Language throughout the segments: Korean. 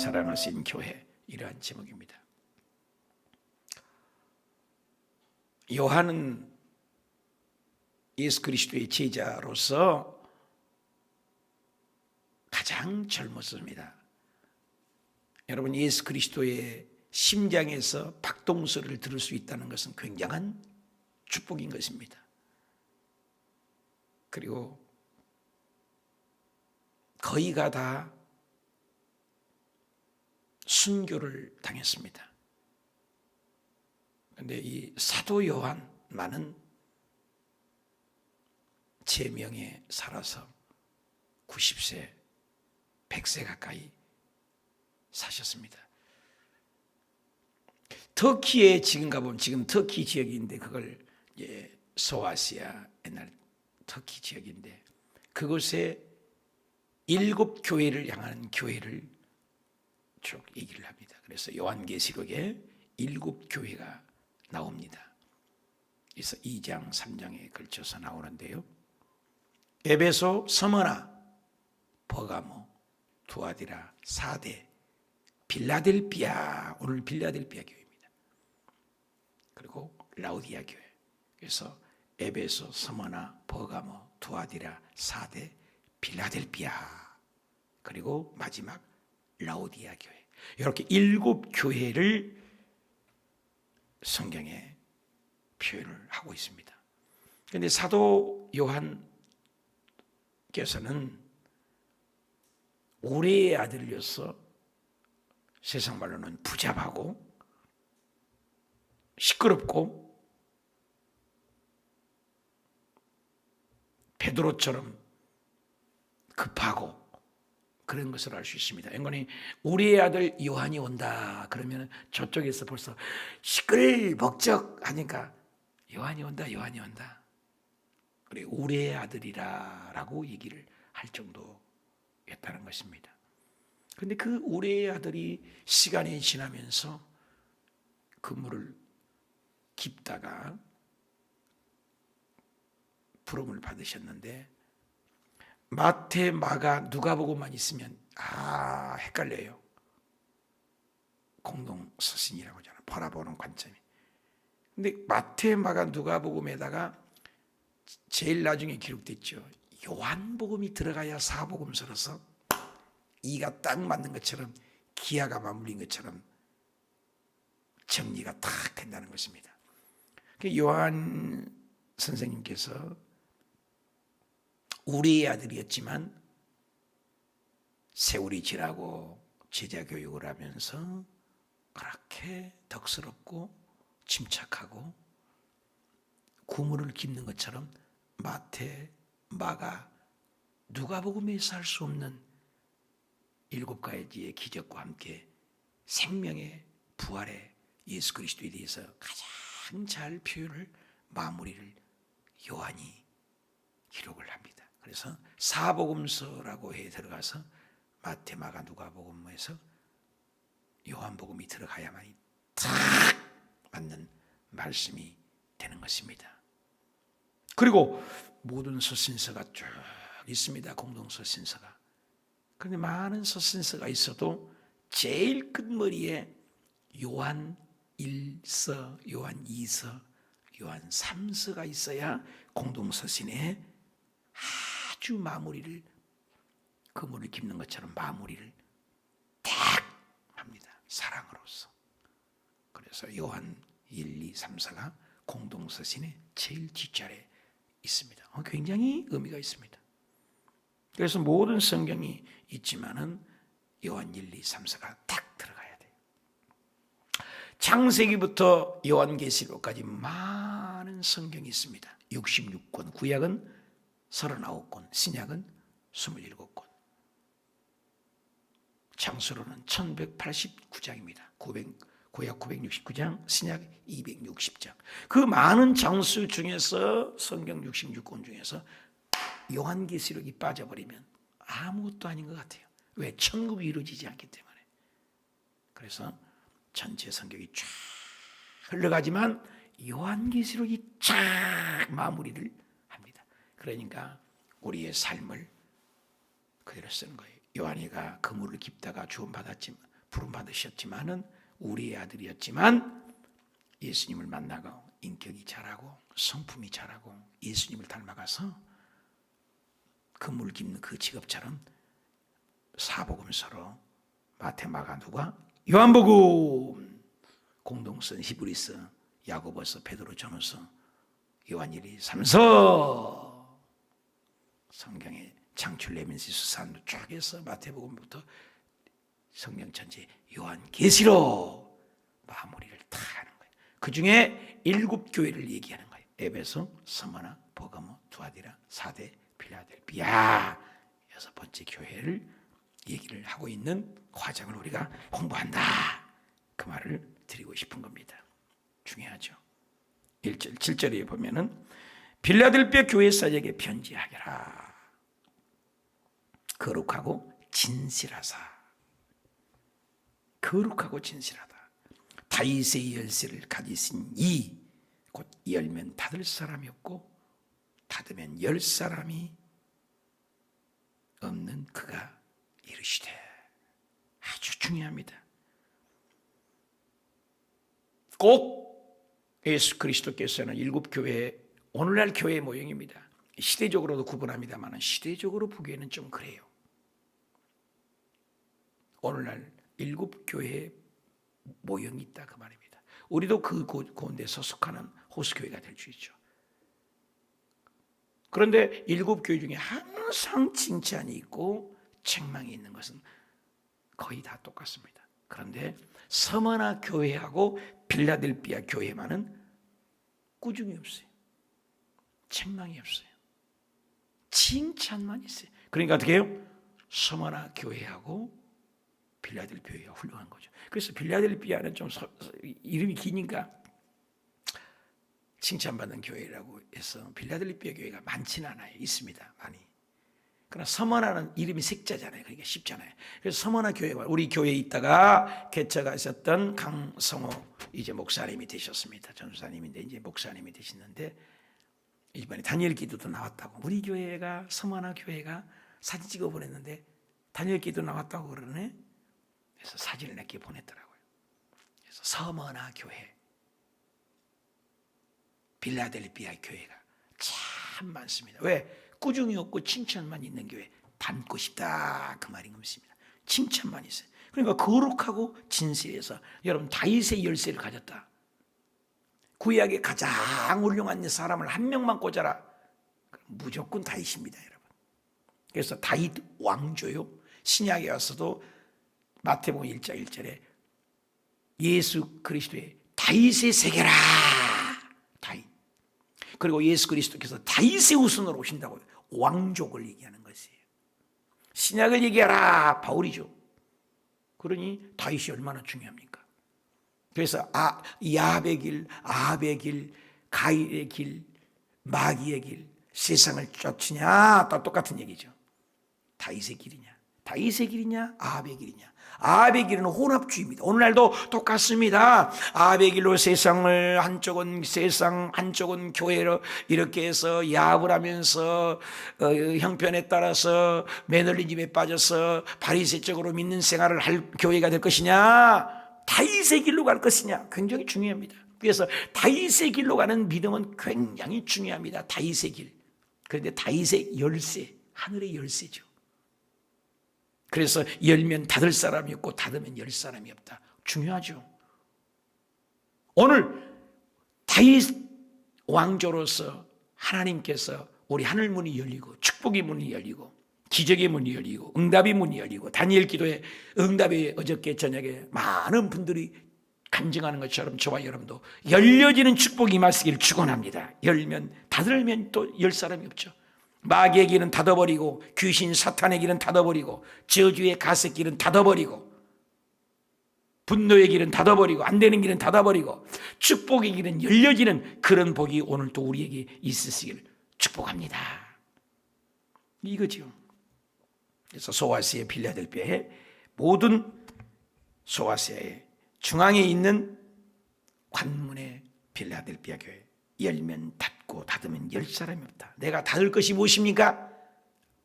사랑하신 교회, 이러한 제목입니다. 요한은 예수 그리스도의 제자로서 가장 젊었습니다. 여러분, 예수 그리스도의 심장에서 박동소리를 들을 수 있다는 것은 굉장한 축복인 것입니다. 그리고 거의가 다 순교를 당했습니다. 그런데 이 사도 요한만은 제명에 살아서 90세, 100세 가까이 사셨습니다. 터키에 지금 가보면, 지금 터키 지역인데 그걸 소아시아, 옛날 터키 지역인데 그곳에 7교회를 향하는 교회를 쭉 얘기를 합니다. 그래서 요한계시록에 7교회가 나옵니다. 그래서 2장, 3장에 걸쳐서 나오는데요. 에베소, 스무나, 버가모, 두아디라, 사데, 빌라델비아, 오늘 빌라델비아 교회입니다. 그리고 라우디아 교회. 그래서 에베소, 스무나, 버가모, 두아디라, 사데, 빌라델비아, 그리고 마지막 라우디아 교회. 이렇게 7교회를 성경에 표현을 하고 있습니다. 그런데 사도 요한께서는 오레의 아들이어서 세상 말로는 부잡하고 시끄럽고 베드로처럼 급하고 그런 것을 알 수 있습니다. 인간이 우리의 아들 요한이 온다 그러면 저쪽에서 벌써 시끌벅적하니까 요한이 온다, 요한이 온다. 그래, 우리의 아들이라라고 얘기를 할 정도였다는 것입니다. 그런데 그 우리의 아들이 시간이 지나면서 그물을 깁다가 부름을 받으셨는데 마태, 마가, 누가복음만 있으면 헷갈려요. 공동 서신이라고 하잖아요. 바라보는 관점이. 근데 마태, 마가, 누가복음에다가 제일 나중에 기록됐죠. 요한복음이 들어가야 사복음서로서 이가 딱 맞는 것처럼, 기하가 맞물린 것처럼 정리가 딱 된다는 것입니다. 요한 선생님께서 우리의 아들이었지만 세월이 지나고 제자 교육을 하면서 그렇게 덕스럽고 침착하고 구물을 깁는 것처럼 마태, 마가, 누가복음에서 할 수 없는 7가지의 기적과 함께 생명의 부활의 예수 그리스도에 대해서 가장 잘 표현을, 마무리를 요한이 기록을 합니다. 그래서 사복음서라고 해 들어가서 마태, 마가, 누가복음에서 요한복음이 들어가야만이 딱 맞는 말씀이 되는 것입니다. 그리고 모든 서신서가 쭉 있습니다. 공동 서신서가. 그런데 많은 서신서가 있어도 제일 끝머리에 요한 1서, 요한 2서, 요한 3서가 있어야 공동 서신에 아주 마무리를, 그물을 깁는 것처럼 마무리를 딱 합니다. 사랑으로서. 그래서 요한 1, 2, 3, 4가 공동 서신의 제일 뒷자리에 있습니다. 굉장히 의미가 있습니다. 그래서 모든 성경이 있지만은 요한 1, 2, 3, 4가 딱 들어가야 돼요. 창세기부터 요한계시록까지 많은 성경이 있습니다. 66권, 구약은 39권, 신약은 27권. 장수로는 1189장입니다. 구약 969장, 신약 260장. 그 많은 장수 중에서, 성경 66권 중에서 요한계시록이 빠져버리면 아무것도 아닌 것 같아요. 왜? 천국이 이루어지지 않기 때문에. 그래서 전체 성경이 쫙 흘러가지만 요한계시록이 쫙 마무리를 합니다. 그러니까 우리의 삶을 그대로 쓰는 거예요. 요한이가 그물을 깁다가 주원받았지만 부름받으셨지만은 우리의 아들이었지만 예수님을 만나고 인격이 자라고 성품이 자라고 예수님을 닮아가서 그물 깁는 그 직업처럼 사복음서로 마태, 마가, 누가, 요한복음, 공동서, 히브리서, 야고보서, 베드로, 전후서, 요한일이, 삼서, 성경의 창출, 레민시, 수산도 쫙 해서 마태복음부터 성경 전체 요한계시로 마무리를 다 하는 거예요. 그 중에 7교회를 얘기하는 거예요. 에베소, 스무나, 버가모, 두아디라, 사대, 필라델피아 6번째 교회를 얘기를 하고 있는 과정을 우리가 공부한다. 그 말을 드리고 싶은 겁니다. 중요하죠. 1절, 7절에 보면은 필라델피아 교회 사역에 편지하게라. 거룩하고 진실하사. 거룩하고 진실하다. 다윗의 열쇠를 가지신 이, 곧 열면 닫을 사람이 없고 닫으면 열 사람이 없는 그가 이르시되. 아주 중요합니다. 꼭 예수 그리스도께서는 7교회, 오늘날 교회 모형입니다. 시대적으로도 구분합니다만 시대적으로 보기에는 좀 그래요. 오늘날 7교회 모형이 있다 그 말입니다. 우리도 그 가운데 소속하는 호수교회가 될 수 있죠. 그런데 7교회 중에 항상 칭찬이 있고 책망이 있는 것은 거의 다 똑같습니다. 그런데 서머나 교회하고 필라델피아 교회만은 꾸중이 없어요. 책망이 없어요. 칭찬만 있어요. 그러니까 어떻게 해요? 서머나 교회하고 필라델피아 교회가 훌륭한 거죠. 그래서 필라델피아는 좀 이름이 기니까 칭찬받는 교회라고 해서 필라델피아 교회가 많지는 않아요. 있습니다. 많이. 그러나 서머나는 이름이 색자잖아요. 그러니까 쉽잖아요. 그래서 서머나 교회가 우리 교회에 있다가 개척하셨던 강성호 이제 목사님이 되셨습니다. 전수사님인데 이제 목사님이 되시는데 이번에 다니엘 기도도 나왔다고. 우리 교회가 서머나 교회가 사진 찍어 보냈는데 다니엘 기도 나왔다고 그러네. 그래서 사진을 내게 보냈더라고요. 그래서 서머나 교회, 필라델피아 교회가 참 많습니다. 왜? 꾸중이 없고 칭찬만 있는 교회 닮고 싶다 그 말인 것입니다. 칭찬만 있어요. 그러니까 거룩하고 진실해서 여러분 다윗의 열쇠를 가졌다. 구약의 가장 훌륭한 사람을 한 명만 꽂아라. 무조건 다윗입니다, 여러분. 그래서 다윗 왕조요. 신약에 와서도 마태복음 1장 1절에 예수 그리스도의 다윗의 세계라. 다윗. 그리고 예수 그리스도께서 다윗의 후손으로 오신다고 왕족을 얘기하는 것이에요. 신약을 얘기하라 바울이죠. 그러니 다윗이 얼마나 중요합니까? 그래서 야합의 길, 아합의 길, 가일의 길, 마귀의 길, 세상을 쫓으냐 다 똑같은 얘기죠. 다윗의 길이냐, 다윗의 길이냐, 아합의 길이냐. 아합의 길은 혼합주의입니다. 오늘날도 똑같습니다. 아합의 길로 세상을 한쪽은 세상 한쪽은 교회로 이렇게 해서 야합을 하면서 형편에 따라서 매너리 집에 빠져서 바리새적으로 믿는 생활을 할 교회가 될 것이냐, 다윗의 길로 갈 것이냐 굉장히 중요합니다. 그래서 다윗의 길로 가는 믿음은 굉장히 중요합니다. 다윗의 길. 그런데 다윗의 열쇠, 하늘의 열쇠죠. 그래서 열면 닫을 사람이 없고 닫으면 열 사람이 없다. 중요하죠. 오늘 다윗 왕조로서 하나님께서 우리 하늘 문이 열리고 축복의 문이 열리고 기적의 문이 열리고 응답의 문이 열리고 다니엘 기도에 응답이 어저께 저녁에 많은 분들이 간증하는 것처럼 저와 여러분도 열려지는 축복이 임하시기를 축원합니다. 열면 닫으면 또 열 사람이 없죠. 마귀의 길은 닫아버리고 귀신 사탄의 길은 닫아버리고 저주의 가색 길은 닫아버리고 분노의 길은 닫아버리고 안 되는 길은 닫아버리고 축복의 길은 열려지는 그런 복이 오늘 또 우리에게 있으시길 축복합니다. 이거죠. 그래서 소아시아 필라델피아의 모든 소아시아의 중앙에 있는 관문의 필라델피아 교회 열면 닫고 닫으면 열 사람이 없다. 내가 닫을 것이 무엇입니까?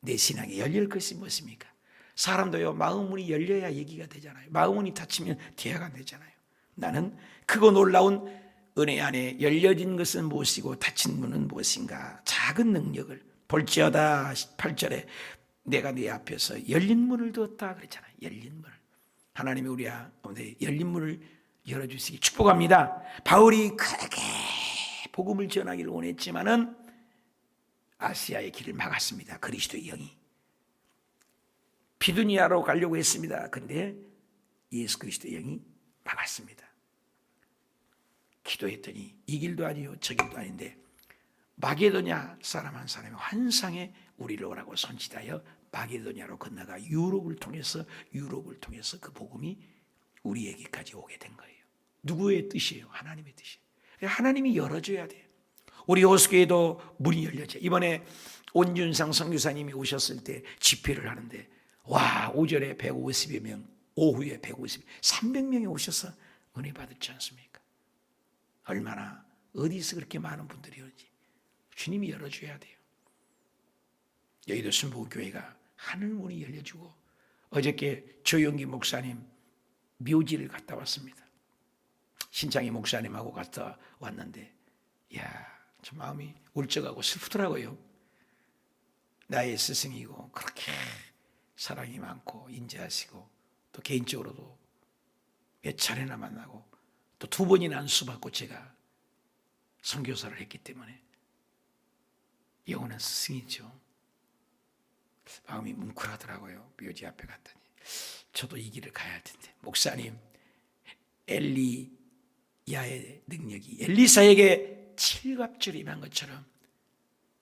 내 신앙에 열릴 것이 무엇입니까? 사람도요, 마음 문이 열려야 얘기가 되잖아요. 마음 문이 닫히면 대화가 안 되잖아요. 나는 크고 놀라운 은혜 안에 열려진 것은 무엇이고 닫힌 문은 무엇인가. 작은 능력을 볼지어다 8절에 내가 네 앞에서 열린 문을 두었다 그랬잖아요. 열린 문을. 하나님이 우리 가운데 열린 문을 열어주시기 축복합니다. 바울이 그렇게 복음을 전하기를 원했지만은 아시아의 길을 막았습니다. 그리스도의 영이. 비두니아로 가려고 했습니다. 그런데 예수 그리스도의 영이 막았습니다. 기도했더니 이 길도 아니요 저 길도 아닌데 마게도냐 사람 한 사람이 환상에 우리를 오라고 선지하여 마게도냐로 건너가 유럽을 통해서 그 복음이 우리에게까지 오게 된 거예요. 누구의 뜻이에요? 하나님의 뜻이에요. 하나님이 열어줘야 돼요. 우리 호수교회도 문이 열려져. 이번에 온준상 선교사님이 오셨을 때 집회를 하는데 와, 오전에 150여 명, 오후에 150, 300명이 오셔서 은혜 받았지 않습니까? 얼마나 어디서 그렇게 많은 분들이 오는지 주님이 열어줘야 돼요. 여의도 순복음교회가 하늘문이 열려주고 어저께 조영기 목사님 묘지를 갔다 왔습니다. 신창희 목사님하고 갔다 왔는데 이야, 저 마음이 울적하고 슬프더라고요. 나의 스승이고 그렇게 사랑이 많고 인자하시고 또 개인적으로도 몇 차례나 만나고 또 2번이나 안수받고 제가 선교사를 했기 때문에 영원한 스승이죠. 마음이 뭉클하더라고요. 묘지 앞에 갔더니 저도 이 길을 가야 할 텐데 목사님 엘리야의 능력이 엘리사에게 칠갑절이 임한 것처럼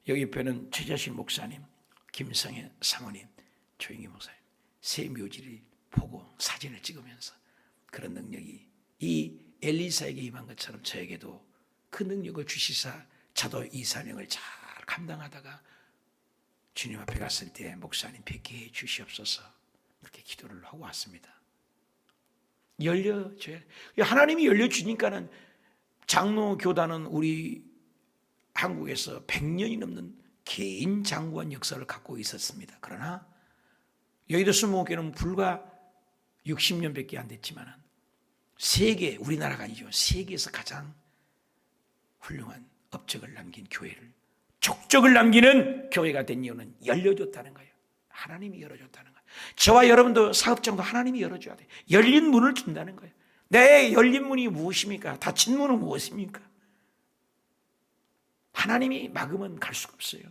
여기 옆에는 최자실 목사님, 김성애 사모님, 조영기 목사님 세 묘지를 보고 사진을 찍으면서 그런 능력이 이 엘리사에게 임한 것처럼 저에게도 그 능력을 주시사 저도 이 사명을 잘 감당하다가 주님 앞에 갔을 때 목사님 뵙게 해 주시옵소서 그렇게 기도를 하고 왔습니다. 열려줘야 하나님이 열려주니까는 장로 교단은 우리 한국에서 100년이 넘는 개인 장구한 역사를 갖고 있었습니다. 그러나 여의도 순복음교회는 불과 60년밖에 안 됐지만 세계, 우리나라가 아니죠. 세계에서 가장 훌륭한 업적을 남긴 교회를 족적을 남기는 교회가 된 이유는 열려줬다는 거예요. 하나님이 열어줬다는 거예요. 저와 여러분도 사업장도 하나님이 열어줘야 돼요. 열린 문을 준다는 거예요. 내 열린 문이 무엇입니까? 닫힌 문은 무엇입니까? 하나님이 막으면 갈 수가 없어요.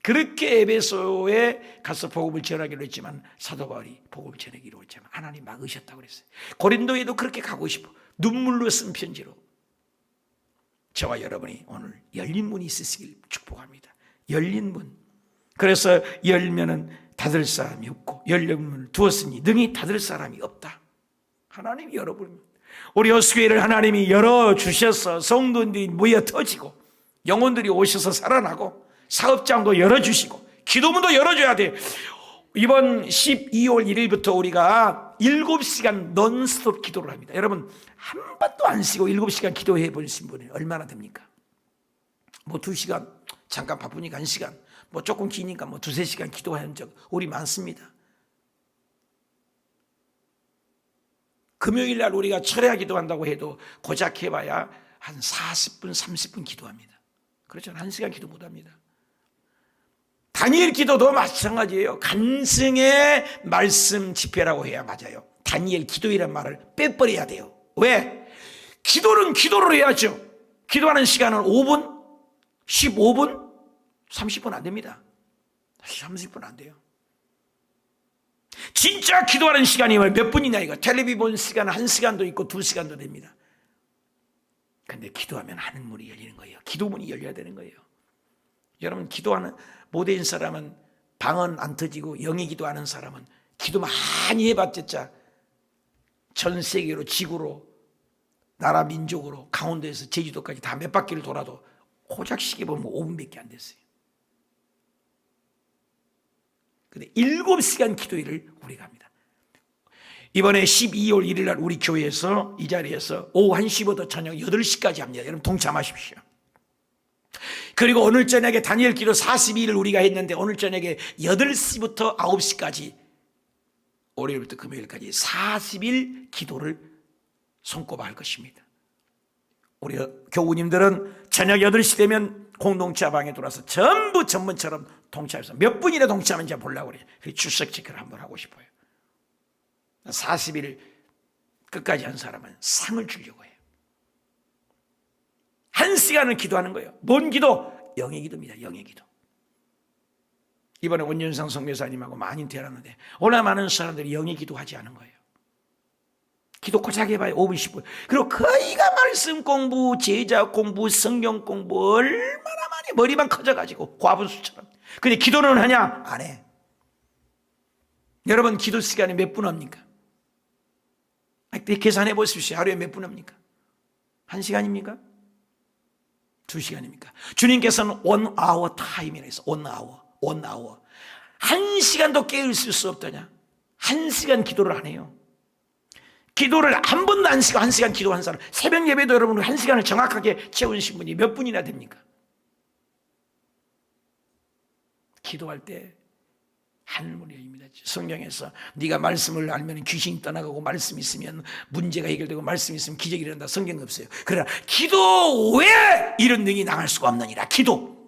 그렇게 에베소에 가서 복음을 전하기로 했지만 사도 바울이 복음을 전하기로 했지만 하나님 막으셨다고 그랬어요. 고린도에도 그렇게 가고 싶어 눈물로 쓴 편지로 저와 여러분이 오늘 열린 문이 있으시길 축복합니다. 열린 문. 그래서 열면은 닫을 사람이 없고 열린 문을 두었으니 능히 닫을 사람이 없다. 하나님이 열어버립니다. 우리 호수교회를 하나님이 열어주셔서 성도들이 모여 터지고 영혼들이 오셔서 살아나고 사업장도 열어주시고 기도문도 열어줘야 돼요. 이번 12월 1일부터 우리가 7시간 넌스톱 기도를 합니다. 여러분 한 번도 안 쉬고 7시간 기도해 보신 분이 얼마나 됩니까? 뭐 2시간 잠깐 바쁘니까 1시간 뭐 조금 기니까 뭐 2-3시간 기도한 적 우리 많습니다. 금요일 날 우리가 철야 기도한다고 해도 고작 해봐야 한 40분 30분 기도합니다. 그렇죠? 1시간 기도 못합니다. 다니엘 기도도 마찬가지예요. 간증의 말씀 집회라고 해야 맞아요. 다니엘 기도이란 말을 빼버려야 돼요. 왜? 기도는 기도를 해야죠. 기도하는 시간은 5분, 15분, 30분 안 됩니다. 30분 안 돼요. 진짜 기도하는 시간이 몇 분이냐 이거. 텔레비 본 시간 1시간도 있고 2시간도 됩니다. 근데 기도하면 하는 문이 열리는 거예요. 기도문이 열려야 되는 거예요. 여러분 기도하는 모든 사람은 방언 안 터지고 영이 기도하는 사람은 기도 많이 해봤자 전 세계로 지구로 나라 민족으로 강원도에서 제주도까지 다 몇 바퀴를 돌아도 고작 시계 보면 5분밖에 안 됐어요. 근데 7시간 기도일을 우리가 합니다. 이번에 12월 1일 날 우리 교회에서 이 자리에서 오후 1시부터 저녁 8시까지 합니다. 여러분 동참하십시오. 그리고 오늘 저녁에 다니엘 기도 42일을 우리가 했는데 오늘 저녁에 8시부터 9시까지 월요일부터 금요일까지 40일 기도를 손꼽아 할 것입니다. 우리 교우님들은 저녁 8시 되면 공동체 방에 들어와서 전부 전문처럼 동참해서 몇 분이나 동참하는지 보려고 그래요. 출석 체크를 한번 하고 싶어요. 40일 끝까지 한 사람은 상을 주려고 해요. 1시간을 기도하는 거예요. 뭔 기도? 영의 기도입니다. 영의 기도. 이번에 원윤상 선교사님하고 많이 대화하는데 얼마나 많은 사람들이 영의 기도하지 않은 거예요. 기도 고작 해봐요. 5분 10분. 그리고 거의가 말씀 공부, 제자 공부, 성경 공부 얼마나 많이 머리만 커져가지고 과분수처럼. 근데 기도는 하냐? 안 해. 여러분 기도 시간에 몇 분 합니까? 계산해 보십시오. 하루에 몇 분 합니까? 1시간입니까? 2시간입니까? 주님께서는 1 hour time이라 해서 1 hour. 1시간도 깨어 있을 수 없더냐? 1시간 기도를 안 해요. 기도를 한 번도 안 쉬고 1시간 기도한 사람, 새벽 예배도 여러분 1시간을 정확하게 채우신 분이 몇 분이나 됩니까? 기도할 때 하늘문이 열립니다. 성경에서 네가 말씀을 알면 귀신이 떠나가고 말씀이 있으면 문제가 해결되고 말씀이 있으면 기적이 일어난다. 성경은 없어요. 그러나 기도 왜 이런 능이 나갈 수가 없느니라. 기도.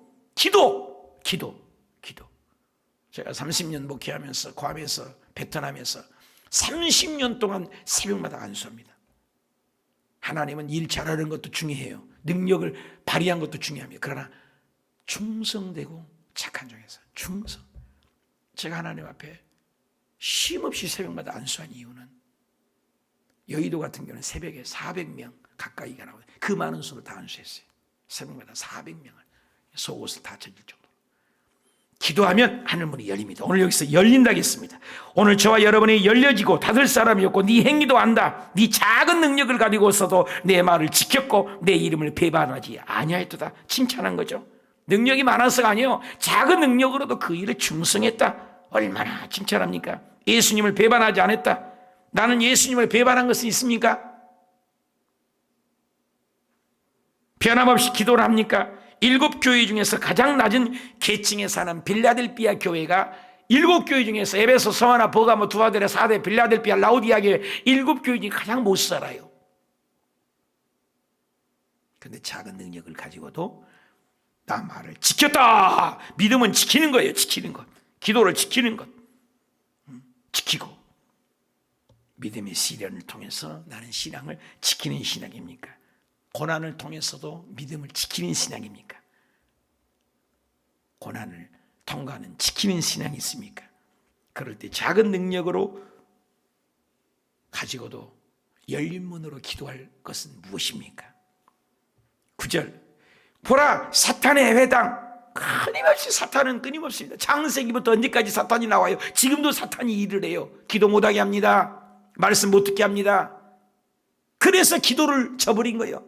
제가 30년 목회하면서 괌에서 베트남에서 30년 동안 새벽마다 안수합니다. 하나님은 일 잘하는 것도 중요해요. 능력을 발휘한 것도 중요합니다. 그러나 충성되고 착한 중에서 충성. 제가 하나님 앞에 쉼없이 새벽마다 안수한 이유는 여의도 같은 경우는 새벽에 400명 가까이가 나와요. 그 많은 수를 다 안수했어요. 새벽마다 400명을 속옷을 다 젖을 정도로. 기도하면 하늘문이 열립니다. 오늘 여기서 열린다겠습니다. 오늘 저와 여러분이 열려지고 닫을 사람이 없고 네 행위도 안다. 네 작은 능력을 가지고서도 내 말을 지켰고 내 이름을 배반하지 아니하였도다. 칭찬한 거죠. 능력이 많아서가 아니에요. 작은 능력으로도 그 일을 충성했다. 얼마나 칭찬합니까? 예수님을 배반하지 않았다. 나는 예수님을 배반한 것은 있습니까? 변함없이 기도를 합니까? 7교회 중에서 가장 낮은 계층에 사는 빌라델피아 교회가 7교회 중에서 에베소, 서하나, 버가모, 두아데라, 사대, 빌라델피아, 라우디아 교회 7교회 중에 가장 못 살아요. 그런데 작은 능력을 가지고도 나 말을 지켰다. 믿음은 지키는 거예요. 지키는 것. 기도를 지키는 것. 지키고 믿음의 시련을 통해서 나는 신앙을 지키는 신앙입니까? 고난을 통해서도 믿음을 지키는 신앙입니까? 고난을 통과하는 지키는 신앙이 있습니까? 그럴 때 작은 능력으로 가지고도 열린 문으로 기도할 것은 무엇입니까? 9절 보라 사탄의 회당. 끊임없이 사탄은 끊임없습니다. 창세기부터 언제까지 사탄이 나와요? 지금도 사탄이 일을 해요. 기도 못하게 합니다. 말씀 못 듣게 합니다. 그래서 기도를 저버린 거예요.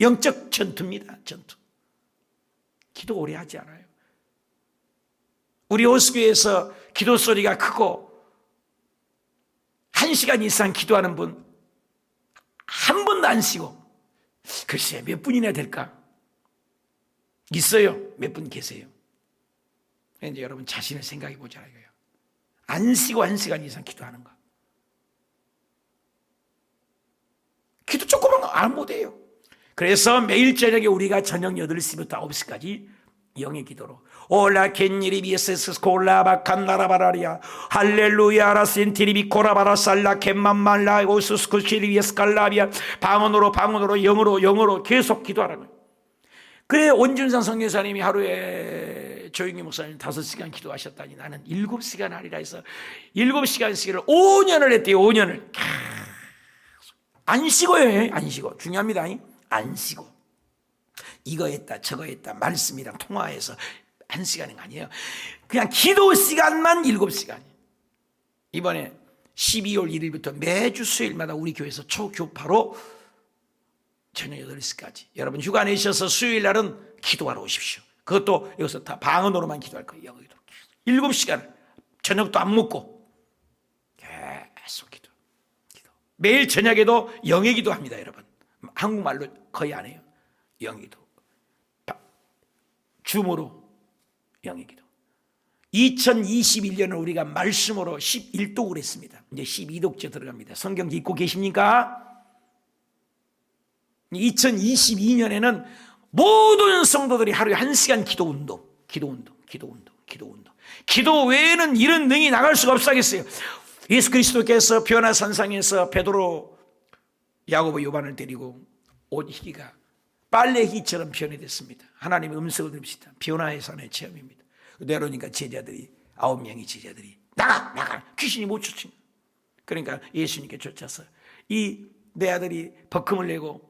영적 전투입니다. 전투. 기도 오래 하지 않아요. 우리 호수교회에서 기도 소리가 크고 1시간 이상 기도하는 분 한 번도 안 쉬고 글쎄 몇 분이나 될까? 있어요. 몇 분 계세요. 이제 여러분 자신을 생각해 보자고요. 안 쉬고 1시간 이상 기도하는 거. 기도 조금만 안 못해요. 그래서 매일 저녁에 우리가 저녁 8시부터 9시까지 영의 기도로 올라 겐니리 비에세스 콜라바 칸나라바라리아 할렐루야 라센티리비 코라바라 살라 겐만말라 오수스쿠시리비에스 칼라비아 방언으로 영으로 계속 기도하라는 거예요. 그래 원준상 선교사님이 하루에 조영기 목사님 5시간 기도하셨다니 나는 7시간 하리라 해서 7시간씩을 5년을 했대요. 5년을 안 쉬고요. 안 쉬고 중요합니다. 안 쉬고 이거 했다 저거 했다 말씀이랑 통화해서 1시간은 아니에요. 그냥 기도 시간만 7시간이에요. 이번에 12월 1일부터 매주 수요일마다 우리 교회에서 초교파로 저녁 8시까지 여러분 휴가 내셔서 수요일 날은 기도하러 오십시오. 그것도 여기서 다 방언으로만 기도할 거예요. 7시간 저녁도 안 먹고 계속 기도. 매일 저녁에도 영의 기도합니다. 여러분 한국말로 거의 안 해요. 영의 기도 줌으로 영의 기도 2021년을 우리가 말씀으로 11독을 했습니다. 이제 12독째 들어갑니다. 성경 읽고 계십니까? 2022년에는 모든 성도들이 하루에 1시간 기도 운동. 기도 외에는 이런 능이 나갈 수가 없어야겠어요. 예수 그리스도께서 변화산상에서 베드로, 야고보, 요한을 데리고 옷 희기가 빨래희처럼 변해됐습니다. 하나님의 음성을 들읍시다. 변화의 산의 체험입니다. 내려오니까 제자들이 9명의 제자들이 나가 귀신이 못 쫓은. 그러니까 예수님께 쫓아서 이 내 아들이 버금을 내고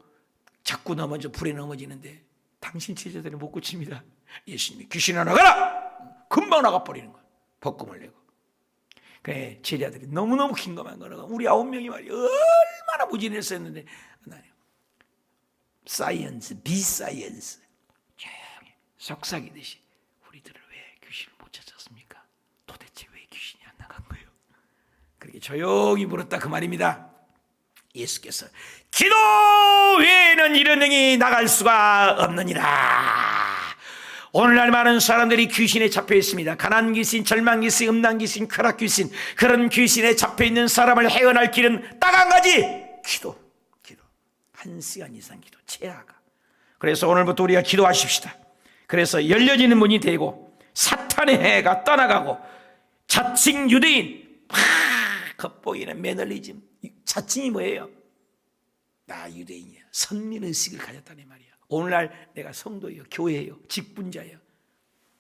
자꾸 넘어져 불에 넘어지는데 당신 제자들이 못 고칩니다. 예수님이 귀신아 나가라! 금방 나가버리는 거야. 버금을 내고. 그래 제자들이 너무너무 긴감한 거라. 우리 9명이 말이야 얼마나 무진했었는데 하나님 사이언스 비사이언스 조용히 속삭이듯이 우리들을 왜 귀신을 못 찾았습니까? 도대체 왜 귀신이 안 나간 거예요? 그렇게 조용히 물었다 그 말입니다. 예수께서 기도 외에는 이런 능이 나갈 수가 없느니라. 오늘날 많은 사람들이 귀신에 잡혀 있습니다. 가난 귀신, 절망 귀신, 음란 귀신, 쾌락 귀신, 그런 귀신에 잡혀 있는 사람을 헤어날 길은 딱 한 가지, 기도. 1시간 이상 기도, 체하가. 그래서 오늘부터 우리가 기도하십시다. 그래서 열려지는 문이 되고 사탄의 해가 떠나가고 자칭 유대인, 겉보이는 매너리즘. 자칭이 뭐예요? 나 유대인이야. 선민의식을 가졌다는 말이야. 오늘날 내가 성도예요, 교회예요, 직분자예요.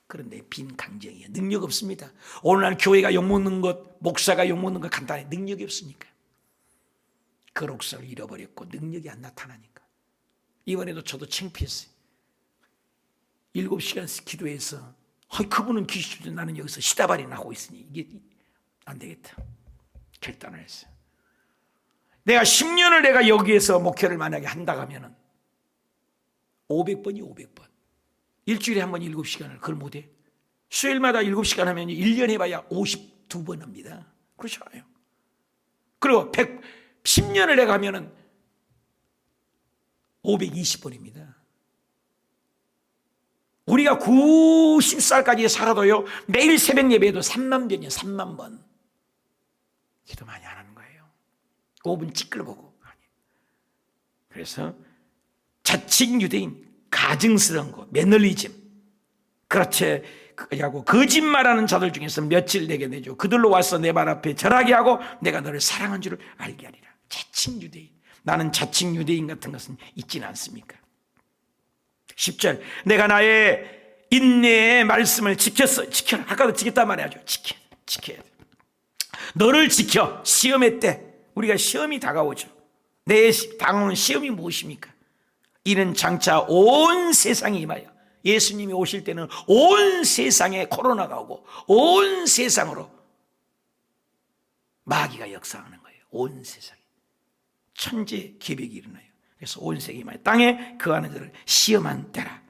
그런데 빈 강정이에요. 능력 없습니다. 오늘날 교회가 욕먹는 것, 목사가 욕먹는 것 간단해. 능력이 없으니까. 거룩성을 잃어버렸고 능력이 안 나타나니까. 이번에도 저도 창피했어요. 7시간씩 기도해서 그분은 귀신인데 나는 여기서 시다발이나 하고 있으니 이게 안 되겠다. 결단을 했어요. 내가 10년을 내가 여기에서 목회를 만약에 한다고 하면은 500번이 500번. 일주일에 한 번 7시간을 그걸 못해. 수요일마다 7시간 하면 1년 해봐야 52번 합니다. 그렇지 않아요. 그리고 10년을 내가 하면은 520번입니다. 우리가 90살까지 살아도요, 매일 새벽 예배에도 3만 번이에요. 3만 번. 기도 많이 안 하는 거예요. 5분 찌끌보고. 그래서 자칭 유대인, 가증스러운 거, 매너리즘, 그렇지 하고 거짓말하는 자들 중에서 며칠 내게 내줘. 그들로 와서 내 발 앞에 절하게 하고 내가 너를 사랑한 줄을 알게 하리라. 자칭 유대인. 나는 자칭 유대인 같은 것은 있지는 않습니까? 10절 내가 나의 인내의 말씀을 지켰어. 지켜라. 아까도 지켰단 말이야죠. 지켜야 돼. 너를 지켜. 시험의 때 우리가 시험이 다가오죠. 내 다가오는 시험이 무엇입니까? 이는 장차 온 세상이 임하여 예수님이 오실 때는 온 세상에 코로나가 오고 온 세상으로 마귀가 역사하는 거예요. 온 세상에 천재 기백이 일어나요. 그래서 온 세상이 임하여 땅에 거하는 자를 시험한 때라.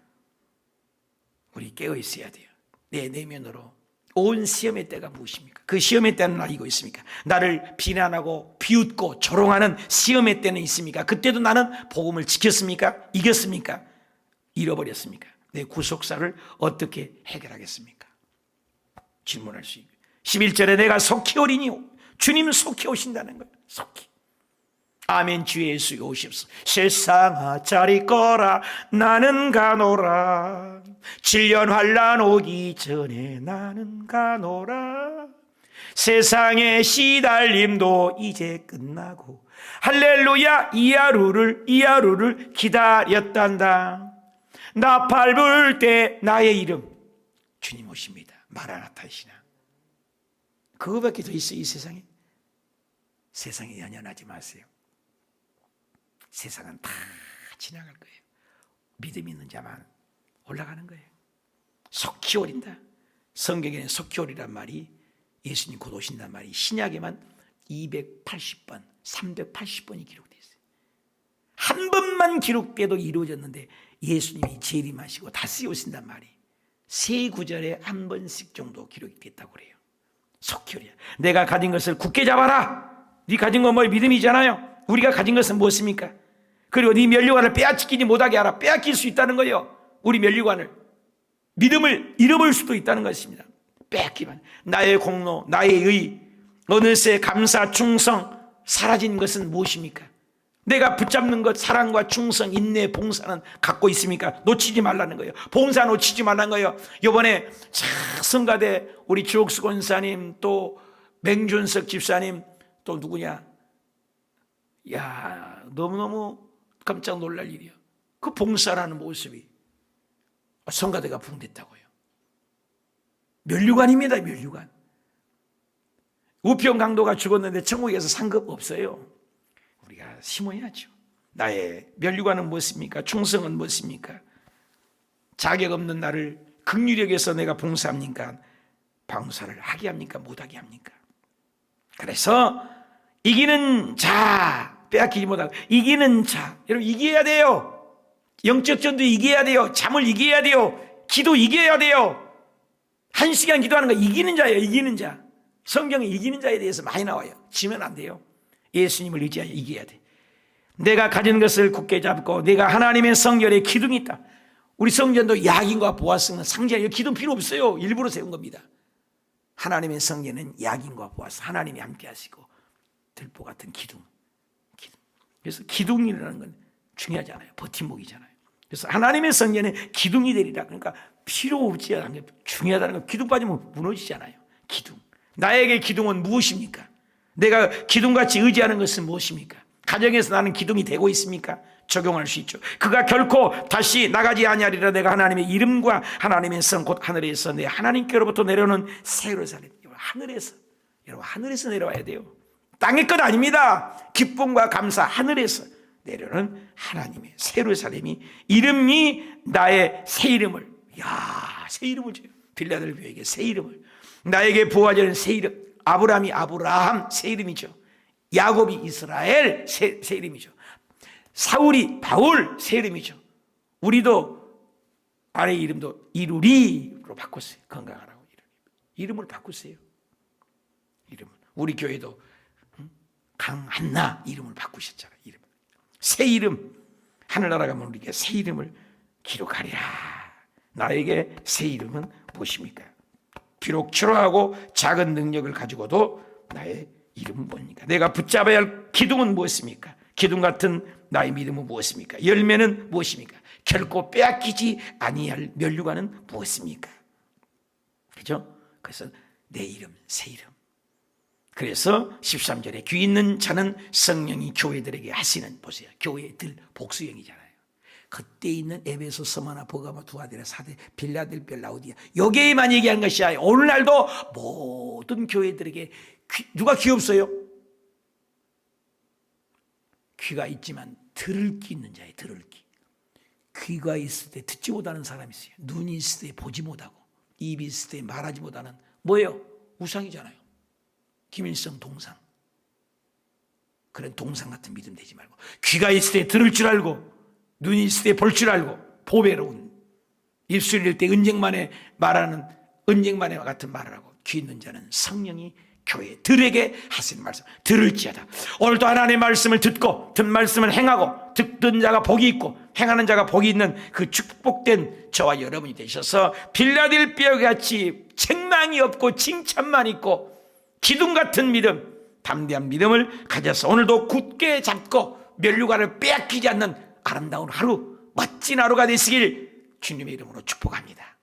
우리 깨어 있어야 돼요. 내 내면으로 온 시험의 때가 무엇입니까? 그 시험의 때는 알고 있습니까? 나를 비난하고 비웃고 조롱하는 시험의 때는 있습니까? 그때도 나는 복음을 지켰습니까? 이겼습니까? 잃어버렸습니까? 내 구속사를 어떻게 해결하겠습니까? 질문할 수 있고 11절에 내가 속히 오리니 주님 속히 오신다는 거예요. 속히. 아멘. 주 예수 오십시오. 세상아 잘 있거라 나는 가노라. 7년 환난 오기 전에 나는 가노라. 세상의 시달림도 이제 끝나고 할렐루야 이 하루를 기다렸단다. 나팔 불 때 나의 이름 주님 오십니다. 마라나타이시나. 그거밖에 더 있어요. 이 세상에. 세상에 연연하지 마세요. 세상은 다 지나갈 거예요. 믿음 있는 자만 올라가는 거예요. 속히 오린다. 성경에는 속히 오리란 말이 예수님 곧 오신단 말이 신약에만 280번, 380번이 기록되어 있어요. 한 번만 기록돼도 이루어졌는데 예수님이 재림하시고 다시 오신단 말이 세 구절에 한 번씩 정도 기록됐다고 그래요. 속히 오리라. 내가 가진 것을 굳게 잡아라. 네 가진 건 뭐 믿음이잖아요. 우리가 가진 것은 무엇입니까? 그리고 네 면류관을 빼앗기지 못하게 하라. 빼앗길 수 있다는 거예요. 우리 면류관을. 믿음을 잃어버릴 수도 있다는 것입니다. 빼앗기만. 나의 공로, 나의 의, 어느새 감사, 충성 사라진 것은 무엇입니까? 내가 붙잡는 것, 사랑과 충성, 인내, 봉사는 갖고 있습니까? 놓치지 말라는 거예요. 봉사 놓치지 말라는 거예요. 이번에 성가대 우리 주옥수 권사님, 또 맹준석 집사님, 또 누구냐? 야, 너무너무 깜짝 놀랄 일이야. 그 봉사라는 모습이 성가대가 붕댔다고요. 면류관입니다. 면류관. 우평 강도가 죽었는데 천국에서 상급 없어요. 우리가 심어야죠. 나의 면류관은 무엇입니까? 충성은 무엇입니까? 자격 없는 나를 긍휼히 여겨서 내가 봉사합니까? 봉사를 하게 합니까? 못하게 합니까? 그래서 이기는 자, 빼앗기지 못하고 이기는 자, 여러분 이겨야 돼요. 영적 전도 이겨야 돼요. 잠을 이겨야 돼요. 기도 이겨야 돼요. 1시간 기도하는 거 이기는 자예요. 이기는 자. 성경에 이기는 자에 대해서 많이 나와요. 지면 안 돼요. 예수님을 의지하여 이겨야 돼. 내가 가진 것을 굳게 잡고 내가 하나님의 성결의 기둥이 있다. 우리 성전도 야긴과 보아스는 상징이에요. 기둥 필요 없어요. 일부러 세운 겁니다. 하나님의 성전은 야긴과 보아스, 하나님이 함께 하시고 들보 같은 기둥. 그래서 기둥이라는 건 중요하지 않아요. 버팀목이잖아요. 그래서 하나님의 성전에 기둥이 되리라. 그러니까 필요 없지 않은 게 중요하다는 거. 기둥 빠지면 무너지잖아요. 기둥. 나에게 기둥은 무엇입니까? 내가 기둥같이 의지하는 것은 무엇입니까? 가정에서 나는 기둥이 되고 있습니까? 적용할 수 있죠. 그가 결코 다시 나가지 아니하리라. 내가 하나님의 이름과 하나님의 성 곧 하늘에서 내 하나님께로부터 내려오는 새 예루살렘. 하늘에서, 여러분 하늘에서 내려와야 돼요. 땅의 것 아닙니다. 기쁨과 감사 하늘에서 내려오는 하나님의 새 예루살렘이 이름이 나의 새 이름을, 야, 새 이름을 줘요. 빌라델비아에게 새 이름을, 나에게 부어지는 새 이름. 아브라함이 아브라함 새 이름이죠. 야곱이 이스라엘 새 이름이죠. 사울이 바울 새 이름이죠. 우리도 아내 이름도 이루리로 바꿨어요. 건강하라고 이름을 바꾸세요. 이름을. 우리 교회도 강한나 이름을 바꾸셨잖아요. 이름. 새 이름. 하늘나라 가면 우리에게 새 이름을 기록하리라. 나에게 새 이름은 무엇입니까? 비록 초라하고 작은 능력을 가지고도 나의 이름은 뭡니까? 내가 붙잡아야 할 기둥은 무엇입니까? 기둥 같은 나의 믿음은 무엇입니까? 열매는 무엇입니까? 결코 빼앗기지 아니할 면류관은 무엇입니까? 그죠? 그래서 내 이름, 새 이름. 그래서 13절에 귀 있는 자는 성령이 교회들에게 하시는, 보세요. 교회들 복수형이잖아요. 그때 있는 에베소, 스무나, 버가모, 두아디라, 사대, 빌라델비아, 라우디아, 여기에만 얘기하는 것이야. 오늘날도 모든 교회들에게 누가 귀 없어요? 귀가 있지만 들을 귀 있는 자예요. 들을 귀. 귀가 있을 때 듣지 못하는 사람이 있어요. 눈이 있을 때 보지 못하고, 입이 있을 때 말하지 못하는, 뭐예요? 우상이잖아요. 김일성 동상. 그런 동상 같은 믿음 되지 말고, 귀가 있을 때 들을 줄 알고, 눈이 있을 때 볼 줄 알고, 보배로운, 입술일 때 은쟁만에 말하는, 은쟁만에 같은 말을 하고, 귀 있는 자는 성령이 교회들에게 하신 말씀 들을지어다. 오늘도 하나님의 말씀을 듣고, 듣는 말씀을 행하고, 듣는 자가 복이 있고 행하는 자가 복이 있는 그 축복된 저와 여러분이 되셔서 빌라델비아 같이 책망이 없고 칭찬만 있고 기둥 같은 믿음, 담대한 믿음을 가져서 오늘도 굳게 잡고 면류관을 빼앗기지 않는 아름다운 하루, 멋진 하루가 되시길 주님의 이름으로 축복합니다.